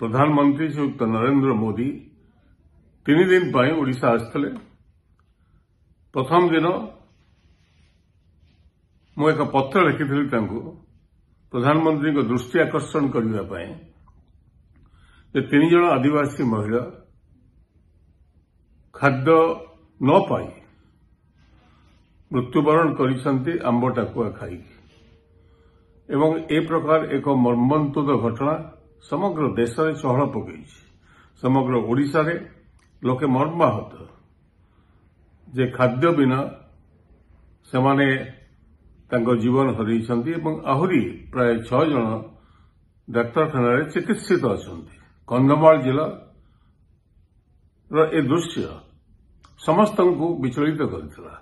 प्रधानमंत्री श्रीयुक्त नरेंद्र मोदी 3 दिन पर ओडिशा आसते। प्रथम दिन मु एक पत्र लिखी प्रधानमंत्री को दृष्टि आकर्षण करने 3 जन आदिवासी महिला खाद्य न पाई मृत्युवरण करिसंती आंब टाकुआ खाई एवं ए प्रकार एक मर्मन्तुद घटना समग्र देश में चहल पकई। समग्र ओडिशा रे लोके मर्माहत जे खाद्य बिना सेमाने तांको जीवन हरइछंती एवं आहुरी प्राय 6 जन डाक्तरखाना रे चिकित्सित अछंती। कंधमाल जिला ए दृश्य समस्त को विचलित करथिला।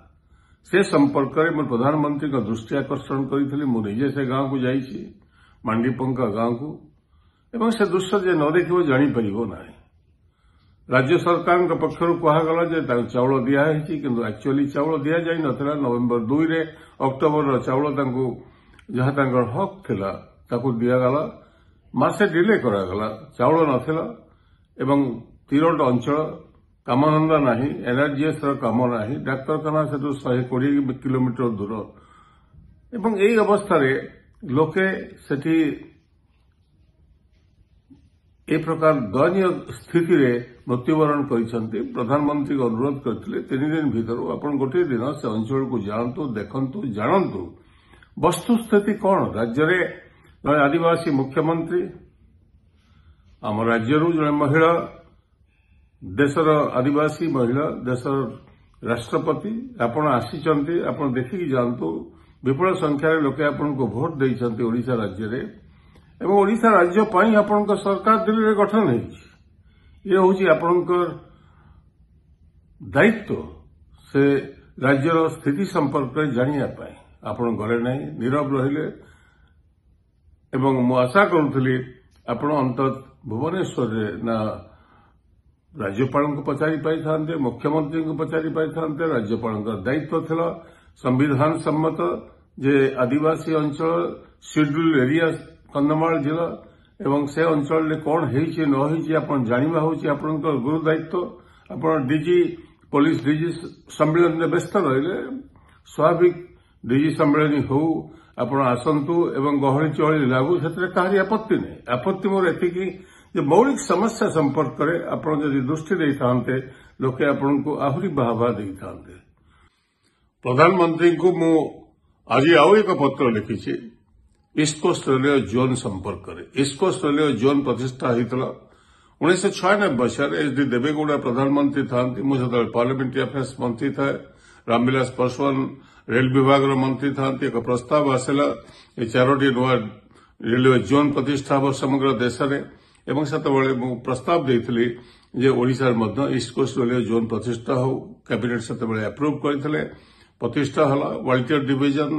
से संपर्क में प्रधानमंत्री का दृष्टि आकर्षण करी। मुझे से गांव को जाइए मांडीपंका गांव को एवं से दृश्य जे न देखिबो जानी परिबो नाही। राज्य सरकार पक्षर कहगला जे चाउल दिखाई किंतु एक्चुअली चाउल दि जाई नथिला। नवेम्बर 2 रे अक्टोबर चाउल तांको जहाँ तांकर हक थिला ताकू दियागला। मासे डिले करागला चाउल नथिला एवं तीरोट अंचल कामधंदा नाही, एनआरजीएस काम नाही, डाक्तरखाना से 120 किलोमीटर दूर एवं यही अवस्था लोके सेठी ए प्रकार दयनीय स्थिति रे मृत्युवरण करिसंती। प्रधानमंत्री को अनुरोध करथिले 3 दिन भीतर आपण गोटे दिन से अंचल को जानतु, देखंतु, जानंतु वस्तुस्थिति कौन। राज्य रे आदिवासी मुख्यमंत्री आम राज्यरू जड़े महिला देशर आदिवासी महिला देशर राष्ट्रपति आपण आसीचंती। आपण देखिकी जानतु विपुल संख्यार लोके आपण को भोट देइचंती ओडिशा राज्य रे एवं ओडिशा राज्य पई आपण को सरकार दिल्ली रे गठन हेछि। ये होछि आपण को दायित्व से राज्यर स्थिति संपर्क में जानिया पाए। आपण घरे नहीं नीरव रहिले एवं मु आशा करूथली आपण अंत भुवनेश्वर रे ना राज्यपाल को पचारि पाई थांते, मुख्यमंत्री को पचारि पाई थांते। राज्यपाल का दायित्व थिला संविधान सम्मत जे आदिवासी अंचल शेड्यूल एरिया कंधमाल जिला एवं से अंचल ले कौन हेछि न हेछि आपण जानिबा होछि आपण गुरु दायित्व। आपण डीजी पुलिस डीजी सम्मेलन में व्यस्त रहिले स्वाभाविक डीजी सम्मेलन हो आपण आसंतु एवं गहली चहली लागू क्षेत्र कहारी आपत्ति नहीं। आपत्ति मोर एतिकी जे मौलिक समस्या संपर्क करे आपण यदि दृष्टि दे थांते लोके आपण को आहुरी बाहवा दे थांते। प्रधानमंत्री को मु आज आउ एक पत्र लिखिछि ईस्ट कोस्ट रेलवे जोन संपर्क करे। ईस्ट कोस्ट रेलवे जोन प्रतिष्ठा होइतला 1996 मसीह एचडी देवेगौड़ा प्रधानमंत्री थांती। मु सेतबेले पार्लियामेंट्री अफेयर्स मंत्री था। रामविलास पासवान रेल विभाग मंत्री थांती। एक प्रस्ताव आसला ए 4टी नुआ रेलवे जोन प्रतिष्ठा हो समग्र देश में एवं सेतबेले मु प्रस्ताव देइथिली जे Odisha Madhya east coast railway zone प्रतिष्ठा हो। कैबिनेट सेतबेले अप्रूव करथिले। प्रतिष्ठा हला Waltair division,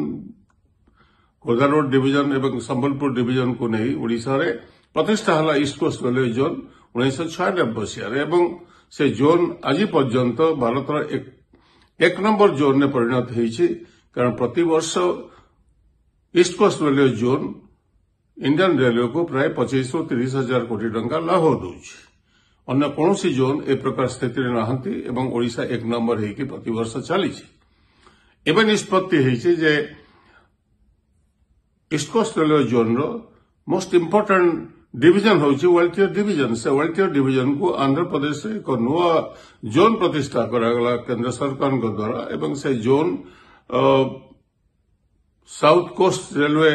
Khordha road division एवं संबलपुर डिवीजन को नहीं ओडिशा रे प्रतिष्ठा हला ईस्ट कोस्ट रेलवे जोन 1996 मसीह एवं से जोन आज पर्यंत भारतर एक नंबर जोन ने परिणत होइछि। कारण प्रति वर्ष east coast railway zone Indian railway को प्राय 25-30 हजार कोटी टंका लाभ दौछि। अन्य कौनसी जोन ए प्रकार स्थिति नहांती एवं ओडिशा 1 नंबर होइकि प्रति वर्ष चलीछि। एवं निष्पत्ति होइछि जे ईस्ट कोस्ट रेलवे जोन रो मोस्ट इंपोर्टेंट डिवीजन होछि वाल्टियर डिवीजन। से वाल्टियर डिवीजन को आंध्र प्रदेश एक नुआ जोन प्रतिष्ठा करागला केंद्र सरकार द्वारा एवं से zone south coast railway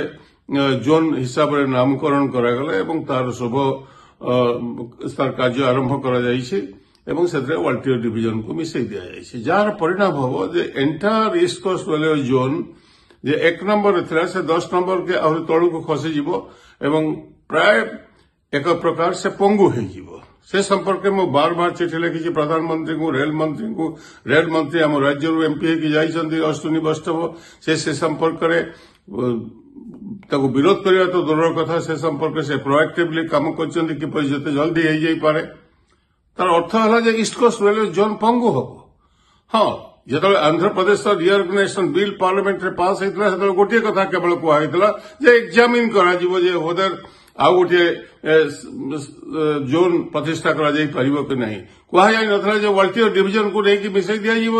zone हिसाब रे नामकरण करागला एवं तार शुभ तार कार्य आरंभ करा जाइछि एवं सेतरे वाल्टियर डिवीजन को मिसै दिया जाइछि। जार परिणाम हबो जे entire east coast railway zone जे 1 नंबर थिला से 10 नंबर के आहुरी तळु को खसी जिवो एवं प्राय एक प्रकार से पंगु हे जिवो। से संपर्क में बार बार चिठी लिखी प्रधानमंत्री को, रेल मंत्री को। रेल मंत्री आम राज्य एमपी की जाइछंती अश्विनी वैष्णव। से संपर्क ताको विरोध करने तो दूर कथा से संपर्क से प्रोएक्टिवली काम करछंती कि जते जल्दी हो जाई पारे। तार अर्थ हला जे ईस्ट कोस्ट रेलवे जोन पंगु हबो। हां जो आंध्र प्रदेश रिअर्गनाइजेशन बिल पार्लियामेंट रे पास होता है गोटे कथा केवल कहला जे एग्जामिन करा वेदर आउ गोटे जोन प्रतिष्ठा करा जाई परिबो कि नहीं कहा जाई नथला जे वाल्टियर डिवीजन को लेकी मिसई दिया जीव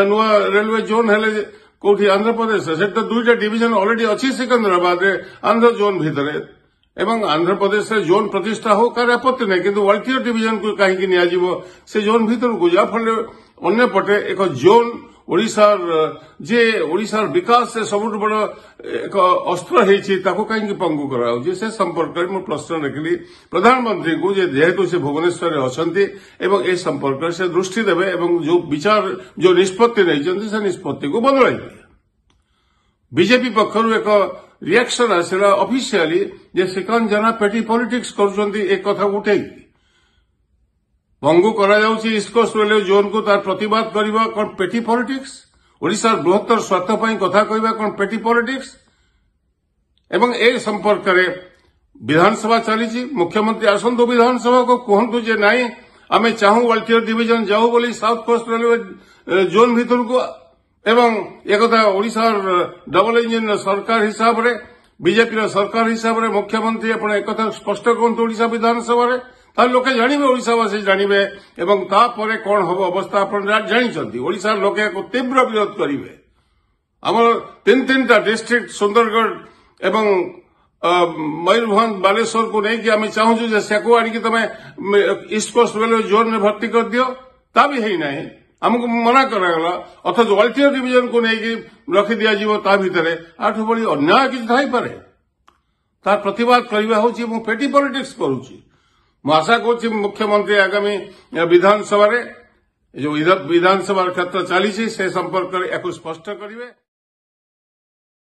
नुआ रेलवे जोन हेले कोठी आंध्र प्रदेश से तो दुईटा डिवीजन ऑलरेडी अच्छी सिकंदराबाद रे आंध्र जोन भीतर एवं आंध्र प्रदेश से जोन प्रतिष्ठा हो कार आपत्ति नहीं किंतु वाल्टियर डिवीजन को कहीं निया से जोन भीतर को जा फल अन्य पटे एक जोन ओडिशार जे ओडिशार विकास से सबुठ बड़ एक अस्त्र है कहीं पंगु कराऊँ से संपर्क में प्रश्न रखिली प्रधानमंत्री को जेहेतु से भुवनेश्वर अच्छा एवं ए संपर्क से दृष्टि देवे एवं जो विचार जो निष्पत्ति नहीं से निष्पत्ति को बदल बीजेपी पक्षर एक रिएक्शन आसला ऑफिशियली जे श्रीकांत जेना पेटी पॉलिटिक्स कथा उठे भंगु करा ईस्ट कोस्ट रेलवे जोन को तार प्रतिवाद करवा कौन पेटी पॉलिटिक्स ओडिशा बृहत्तर स्वार्थ पर कथा कहवा कौन पेटी पॉलिटिक्स एवं ए संपर्क में विधानसभा चली मुख्यमंत्री आसतु विधानसभा को कहतु जे नाई आमे चाहू वाल्टियर डिवीजन जाऊ बोली साउथ कोस्ट रेलवे जोन भीतर को एवं एक ओडिशा डबल इंजिन सरकार हिसाब रे बीजेपी सरकार हिसाब रे मुख्यमंत्री अपने एक स्पष्ट कहतु ओडिशा विधानसभा रे तार लोके जानिबे ओडिशावासी जानिबे एवं तापरे कोन हबो अवस्था आपण जानिचंती ओडिशा लोके को तीव्र विरोध करिवे हमर तीन डिस्ट्रिक्ट सुंदरगढ़ एवं मयूरभंज बालेश्वर को नहीं कि आम चाहूँ जे सेको आड़िकी तमे ईस्ट कोस्ट रेलवे जोन में भर्ती कर दियो ता भी है नहीं हमको मना करागला अथच वाल्टियर डिवीजन को नहीं रखी दिया जीवो ता भितरे आठु बड़ी अन्याय किछि थाई पारे तार प्रतिवाद करबा होची मु पेटी पॉलिटिक्स करूची मु आशा करुच्ची मुख्यमंत्री आगामी विधानसभा जो विधानसभा क्षेत्र चली से संपर्क स्पष्ट करेंगे।